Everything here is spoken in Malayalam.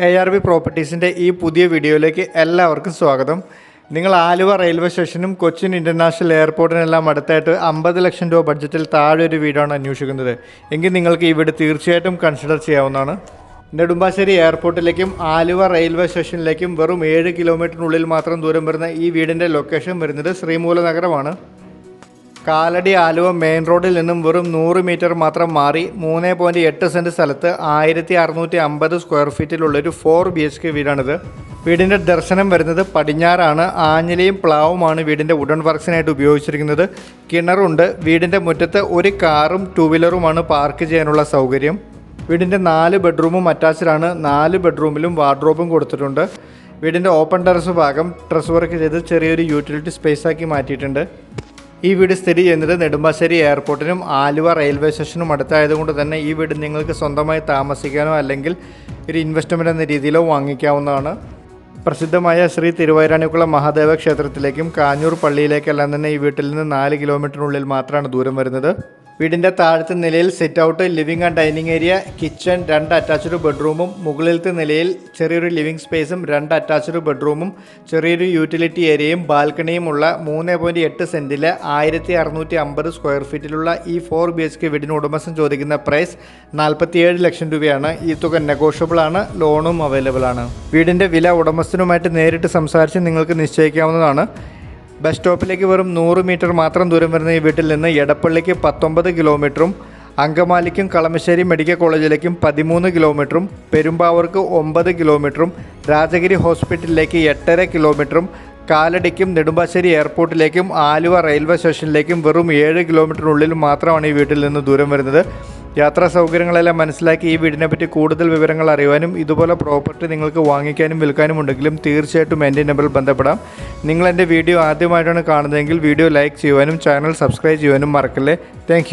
ARV പ്രോപ്പർട്ടീസിൻ്റെ ഈ പുതിയ വീഡിയോയിലേക്ക് എല്ലാവർക്കും സ്വാഗതം. നിങ്ങൾ ആലുവ റെയിൽവേ സ്റ്റേഷനും കൊച്ചിൻ ഇൻ്റർനാഷണൽ എയർപോർട്ടിനെല്ലാം അടുത്തായിട്ട് 50 ലക്ഷം രൂപ ബഡ്ജറ്റിൽ താഴെ ഒരു വീടാണ് അന്വേഷിക്കുന്നത് എങ്കിൽ നിങ്ങൾക്ക് ഈ വീട് തീർച്ചയായിട്ടും കൺസിഡർ ചെയ്യാവുന്നതാണ്. നെടുമ്പാശ്ശേരി എയർപോർട്ടിലേക്കും ആലുവ റെയിൽവേ സ്റ്റേഷനിലേക്കും വെറും 7 കിലോമീറ്ററിനുള്ളിൽ മാത്രം ദൂരം വരുന്ന ഈ വീടിൻ്റെ ലൊക്കേഷൻ വരുന്നത് ശ്രീമൂലനഗരമാണ്. കാലടി ആലുവ മെയിൻ റോഡിൽ നിന്നും വെറും 100 മീറ്റർ മാത്രം മാറി 3.8 സെൻറ്റ് സ്ഥലത്ത് 1650 സ്ക്വയർ ഫീറ്റിലുള്ളൊരു 4 BHK വീടാണിത്. വീടിൻ്റെ ദർശനം വരുന്നത് പടിഞ്ഞാറാണ്. ആഞ്ഞിലയും പ്ലാവുമാണ് വീടിൻ്റെ വുഡൻ വർക്ക്സിനായിട്ട് ഉപയോഗിച്ചിരിക്കുന്നത്. കിണറുണ്ട്. വീടിൻ്റെ മുറ്റത്ത് ഒരു കാറും 2 വീലറുമാണ് പാർക്ക് ചെയ്യാനുള്ള സൗകര്യം. വീടിൻ്റെ 4 ബെഡ്റൂമും അറ്റാച്ച്ഡാണ്. 4 ബെഡ്റൂമിലും വാർഡ്രോബും കൊടുത്തിട്ടുണ്ട്. വീടിൻ്റെ ഓപ്പൺ ടെറസ് ഭാഗം ഡ്രസ് വർക്ക് ചെയ്ത് ചെറിയൊരു യൂട്ടിലിറ്റി സ്പേസാക്കി മാറ്റിയിട്ടുണ്ട്. ഈ വീട് സ്ഥിതി ചെയ്യുന്നത് നെടുമ്പാശ്ശേരി എയർപോർട്ടിനും ആലുവ റെയിൽവേ സ്റ്റേഷനും അടുത്തായതുകൊണ്ട് തന്നെ ഈ വീട് നിങ്ങൾക്ക് സ്വന്തമായി താമസിക്കാനോ അല്ലെങ്കിൽ ഒരു ഇൻവെസ്റ്റ്മെൻറ്റ് എന്ന രീതിയിലോ വാങ്ങിക്കാവുന്നതാണ്. പ്രസിദ്ധമായ ശ്രീ തിരുവൈരാണിക്കുളം മഹാദേവ ക്ഷേത്രത്തിലേക്കും കാഞ്ഞൂർ പള്ളിയിലേക്കെല്ലാം തന്നെ ഈ വീട്ടിൽ നിന്ന് 4 കിലോമീറ്ററിനുള്ളിൽ മാത്രമാണ് ദൂരം വരുന്നത്. വീടിൻ്റെ താഴത്തെ നിലയിൽ sit out, living and dining area, kitchen, 2 attached ബെഡ്റൂമും, മുകളിലത്തെ നിലയിൽ ചെറിയൊരു ലിവിംഗ് സ്പേസും 2 അറ്റാച്ച്ഡ് ബെഡ്റൂമും ചെറിയൊരു യൂട്ടിലിറ്റി ഏരിയയും ബാൽക്കണിയുമുള്ള 3.8 സെൻറ്റിലെ 1650 സ്ക്വയർ ഫീറ്റിലുള്ള ഈ 4 BHK വീടിന് ഉടമസ്ഥൻ ചോദിക്കുന്ന പ്രൈസ് 47 ലക്ഷം രൂപയാണ്. ഈ തുക നെഗോഷ്യബിൾ ആണ്. ലോണും അവൈലബിൾ ആണ്. വീടിൻ്റെ വില ഉടമസ്ഥനുമായിട്ട് നേരിട്ട് സംസാരിച്ച് നിങ്ങൾക്ക് നിശ്ചയിക്കാവുന്നതാണ്. ബസ് സ്റ്റോപ്പിലേക്ക് വെറും 100 മീറ്റർ മാത്രം ദൂരം വരുന്ന ഈ വീട്ടിൽ നിന്ന് എടപ്പള്ളിക്ക് 19 കിലോമീറ്ററും അങ്കമാലിക്കും കളമശ്ശേരി മെഡിക്കൽ കോളേജിലേക്കും 13 കിലോമീറ്ററും പെരുമ്പാവൂർക്ക് 9 കിലോമീറ്ററും രാജഗിരി ഹോസ്പിറ്റലിലേക്ക് 8.5 കിലോമീറ്ററും കാലടിക്കും നെടുമ്പാശ്ശേരി എയർപോർട്ടിലേക്കും ആലുവ റെയിൽവേ സ്റ്റേഷനിലേക്കും വെറും 7 കിലോമീറ്ററിനുള്ളിൽ മാത്രമാണ് ഈ വീട്ടിൽ നിന്ന് ദൂരം വരുന്നത്. യാത്രാ സൗകര്യങ്ങളെല്ലാം മനസ്സിലാക്കി ഈ വീടിനെ പറ്റി കൂടുതൽ വിവരങ്ങൾ അറിയുവാനും ഇതുപോലെ പ്രോപ്പർട്ടി നിങ്ങൾക്ക് വാങ്ങിക്കാനും വിൽക്കാനും ഉണ്ടെങ്കിലും തീർച്ചയായിട്ടും എൻ്റെ നമ്പറിൽ ബന്ധപ്പെടാം. നിങ്ങൾ എൻ്റെ വീഡിയോ ആദ്യമായിട്ടാണ് കാണുന്നതെങ്കിൽ വീഡിയോ ലൈക്ക് ചെയ്യുവാനും ചാനൽ സബ്സ്ക്രൈബ് ചെയ്യുവാനും മറക്കല്ലേ. താങ്ക്